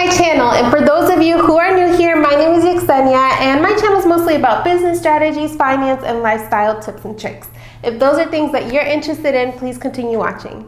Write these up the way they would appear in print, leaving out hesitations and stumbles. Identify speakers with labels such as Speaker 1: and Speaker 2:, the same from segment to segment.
Speaker 1: my channel, and for those of you who are new here, my name is Yeksenia, and my channel is mostly about business strategies, finance, and lifestyle tips and tricks. If those are things that you're interested in, please continue watching.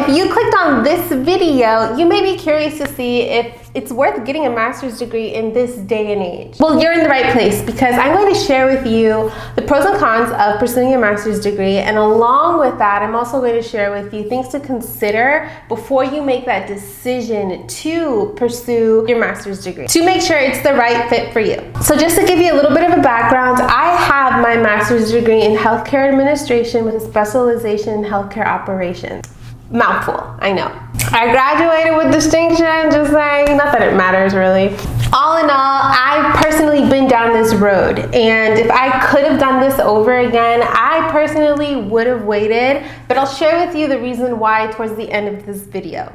Speaker 1: You clicked on this video, you may be curious to see if it's worth getting a master's degree in this day and age. Well, you're in the right place, because I'm going to share with you the pros and cons of pursuing a master's degree, and along with that, I'm also going to share with you things to consider before you make that decision to pursue your master's degree, to make sure it's the right fit for you. So just to give you a little bit of a background, I have my master's degree in healthcare administration with a specialization in healthcare operations. Mouthful, I know. I graduated with distinction, just saying, not that it matters really. All in all, I've personally been down this road, and if I could have done this over again, I personally would have waited, but I'll share with you the reason why towards the end of this video.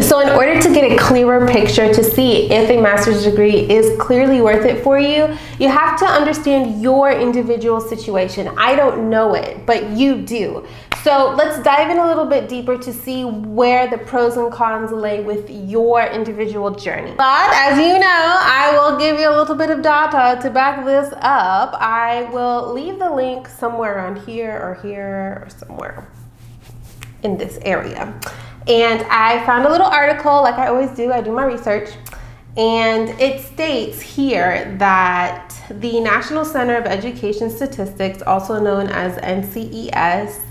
Speaker 1: So in order to get a clearer picture to see if a master's degree is clearly worth it for you, you have to understand your individual situation. I don't know it, but you do. So let's dive in a little bit deeper to see where the pros and cons lay with your individual journey. But as you know, I will give you a little bit of data to back this up. I will leave the link somewhere around here or somewhere in this area. And I found a little article, like I always do, I do my research, and it states here that the National Center of Education Statistics, also known as NCES,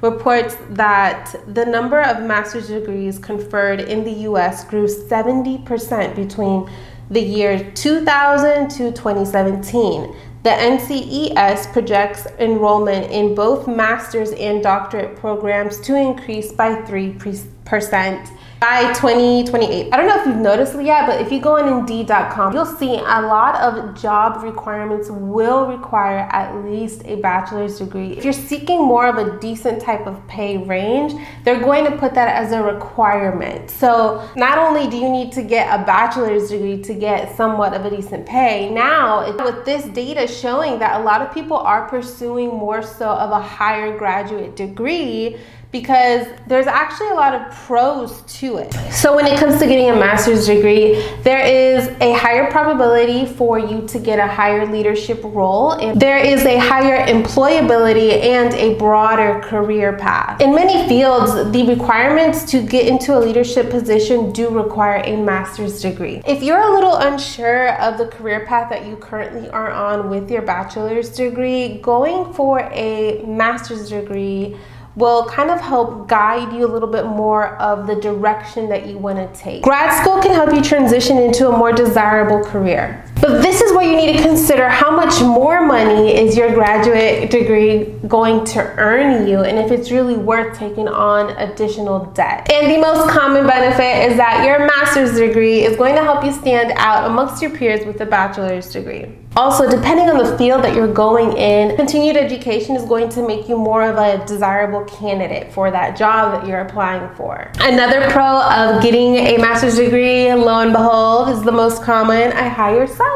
Speaker 1: reports that the number of master's degrees conferred in the US grew 70% between the year 2000 to 2017. The NCES projects enrollment in both master's and doctorate programs to increase by 3% by 2028. I don't know if you've noticed it yet, but if you go on Indeed.com, you'll see a lot of job requirements will require at least a bachelor's degree. If you're seeking more of a decent type of pay range, they're going to put that as a requirement. So not only do you need to get a bachelor's degree to get somewhat of a decent pay, now with this data showing that a lot of people are pursuing more so of a higher graduate degree, because there's actually a lot of pros to it. So when it comes to getting a master's degree, there is a higher probability for you to get a higher leadership role. And there is a higher employability and a broader career path. In many fields, the requirements to get into a leadership position do require a master's degree. If you're a little unsure of the career path that you currently are on with your bachelor's degree, going for a master's degree will kind of help guide you a little bit more of the direction that you want to take. Grad school can help you transition into a more desirable career. But this is where you need to consider how much more money is your graduate degree going to earn you, and if it's really worth taking on additional debt. And the most common benefit is that your master's degree is going to help you stand out amongst your peers with a bachelor's degree. Also, depending on the field that you're going in, continued education is going to make you more of a desirable candidate for that job that you're applying for. Another pro of getting a master's degree, lo and behold, is the most common: a higher salary.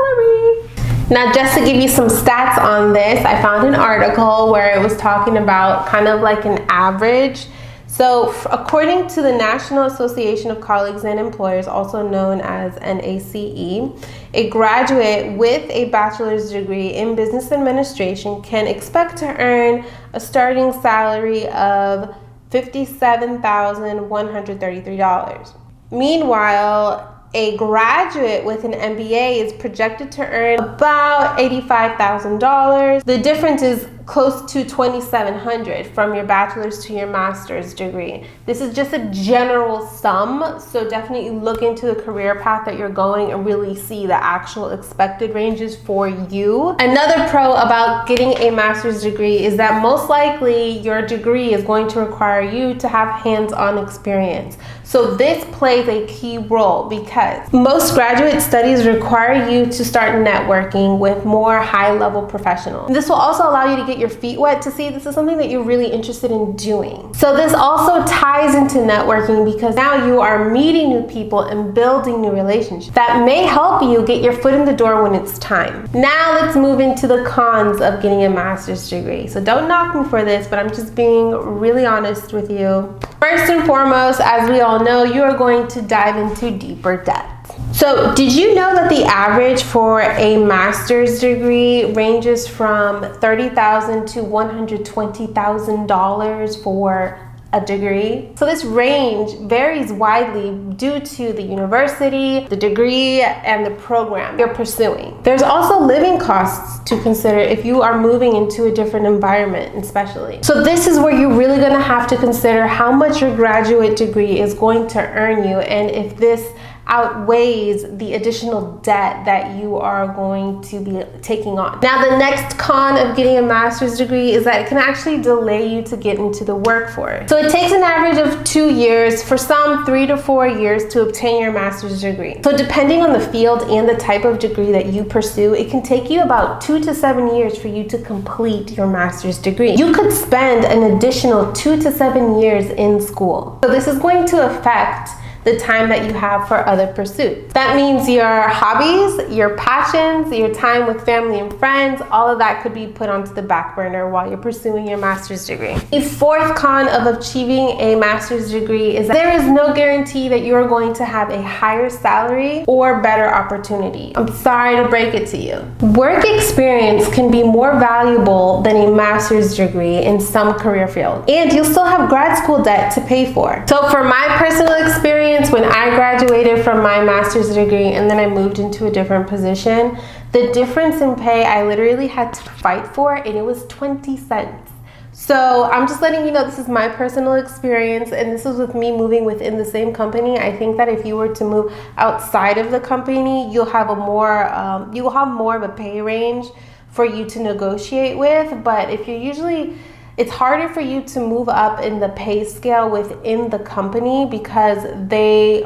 Speaker 1: Now, just to give you some stats on this, I found an article where it was talking about kind of like an average. So according to the National Association of Colleagues and Employers, also known as NACE, a graduate with a bachelor's degree in business administration can expect to earn a starting salary of $57,133. Meanwhile, a graduate with an MBA is projected to earn about $85,000. The difference is close to $2,700 from your bachelor's to your master's degree. This is just a general sum, so definitely look into the career path that you're going and really see the actual expected ranges for you. Another pro about getting a master's degree is that most likely your degree is going to require you to have hands-on experience. So this plays a key role because most graduate studies require you to start networking with more high-level professionals. This will also allow you to get get your feet wet to see this is something that you're really interested in doing. So this also ties into networking, because now you are meeting new people and building new relationships that may help you get your foot in the door when it's time. Now let's move into the cons of getting a master's degree. So don't knock me for this, but I'm just being really honest with you. First and foremost, as we all know, you are going to dive into deeper debt. So did you know that the average for a master's degree ranges from $30,000 to $120,000 for a degree? So this range varies widely due to the university, the degree, and the program you're pursuing. There's also living costs to consider if you are moving into a different environment, especially. So this is where you're really gonna have to consider how much your graduate degree is going to earn you, and if this outweighs the additional debt that you are going to be taking on. Now, the next con of getting a master's degree is that it can actually delay you to get into the workforce. So it takes an average of 2 years, for some 3 to 4 years, to obtain your master's degree. So depending on the field and the type of degree that you pursue, it can take you about 2 to 7 years for you to complete your master's degree. You could spend an additional 2 to 7 years in school. So this is going to affect the time that you have for other pursuits. That means your hobbies, your passions, your time with family and friends, all of that could be put onto the back burner while you're pursuing your master's degree. The fourth con of achieving a master's degree is that there is no guarantee that you're going to have a higher salary or better opportunity. I'm sorry to break it to you. Work experience can be more valuable than a master's degree in some career fields, and you'll still have grad school debt to pay for. So for my personal experience, when I graduated from my master's degree and then I moved into a different position, the difference in pay I literally had to fight for, and it was 20 cents. So I'm just letting you know, this is my personal experience, and this is with me moving within the same company. I think that if you were to move outside of the company, you'll have more of a pay range for you to negotiate with. But if you're it's harder for you to move up in the pay scale within the company, because they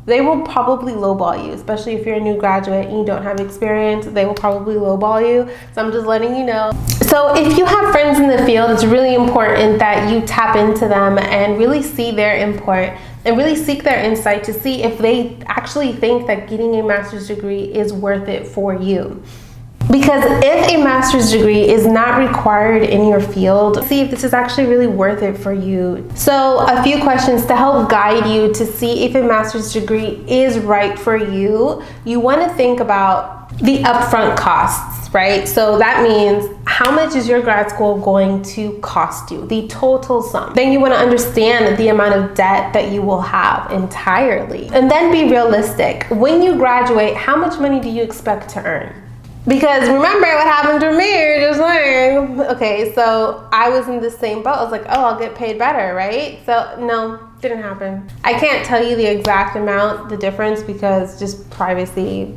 Speaker 1: will probably lowball you, especially if you're a new graduate and you don't have experience. They will probably lowball you. So I'm just letting you know. So if you have friends in the field, it's really important that you tap into them and really see their input and really seek their insight to see if they actually think that getting a master's degree is worth it for you. Because if a master's degree is not required in your field, see if this is actually really worth it for you. So a few questions to help guide you to see if a master's degree is right for you. You want to think about the upfront costs, right? So that means, how much is your grad school going to cost you? The total sum. Then you want to understand the amount of debt that you will have entirely. And then be realistic. When you graduate, how much money do you expect to earn? Because remember what happened to me, just saying. Okay, so I was in the same boat. I was like, oh, I'll get paid better, right? So no, didn't happen. I can't tell you the exact amount, the difference, because just privacy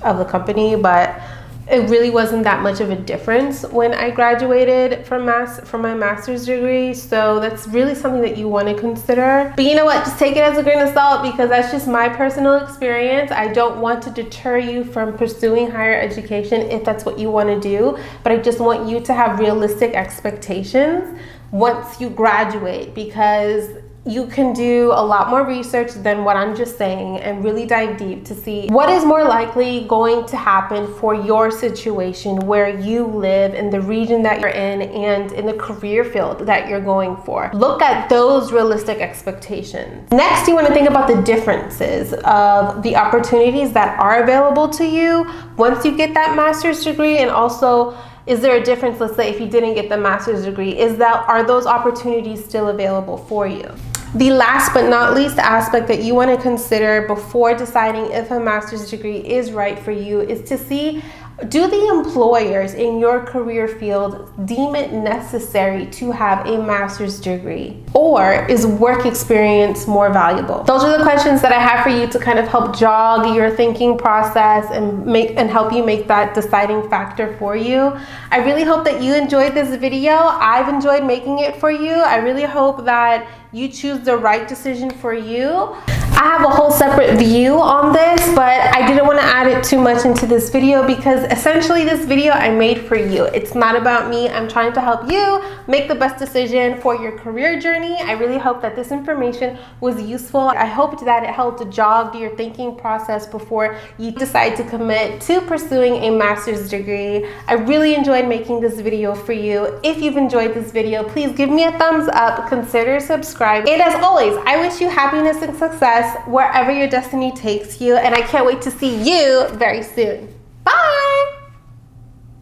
Speaker 1: of the company, but it really wasn't that much of a difference when I graduated from my master's degree. So that's really something that you want to consider. But you know what? Just take it as a grain of salt, because that's just my personal experience. I don't want to deter you from pursuing higher education if that's what you want to do. But I just want you to have realistic expectations once you graduate, because you can do a lot more research than what I'm just saying and really dive deep to see what is more likely going to happen for your situation, where you live, in the region that you're in, and in the career field that you're going for. Look at those realistic expectations. Next, you want to think about the differences of the opportunities that are available to you once you get that master's degree, and also, is there a difference, let's say, if you didn't get the master's degree? Are those opportunities still available for you? The last but not least aspect that you want to consider before deciding if a master's degree is right for you is to see, do the employers in your career field deem it necessary to have a master's degree, or is work experience more valuable? Those are the questions that I have for you to kind of help jog your thinking process and help you make that deciding factor for you. I really hope that you enjoyed this video. I've enjoyed making it for you. I really hope that you choose the right decision for you. I have a whole separate view on this, but I didn't want to add it too much into this video because essentially this video I made for you. It's not about me. I'm trying to help you make the best decision for your career journey. I really hope that this information was useful. I hoped that it helped jog your thinking process before you decide to commit to pursuing a master's degree. I really enjoyed making this video for you. If you've enjoyed this video, please give me a thumbs up, consider subscribing, and as always, I wish you happiness and success wherever your destiny takes you, and I can't wait to see you very soon.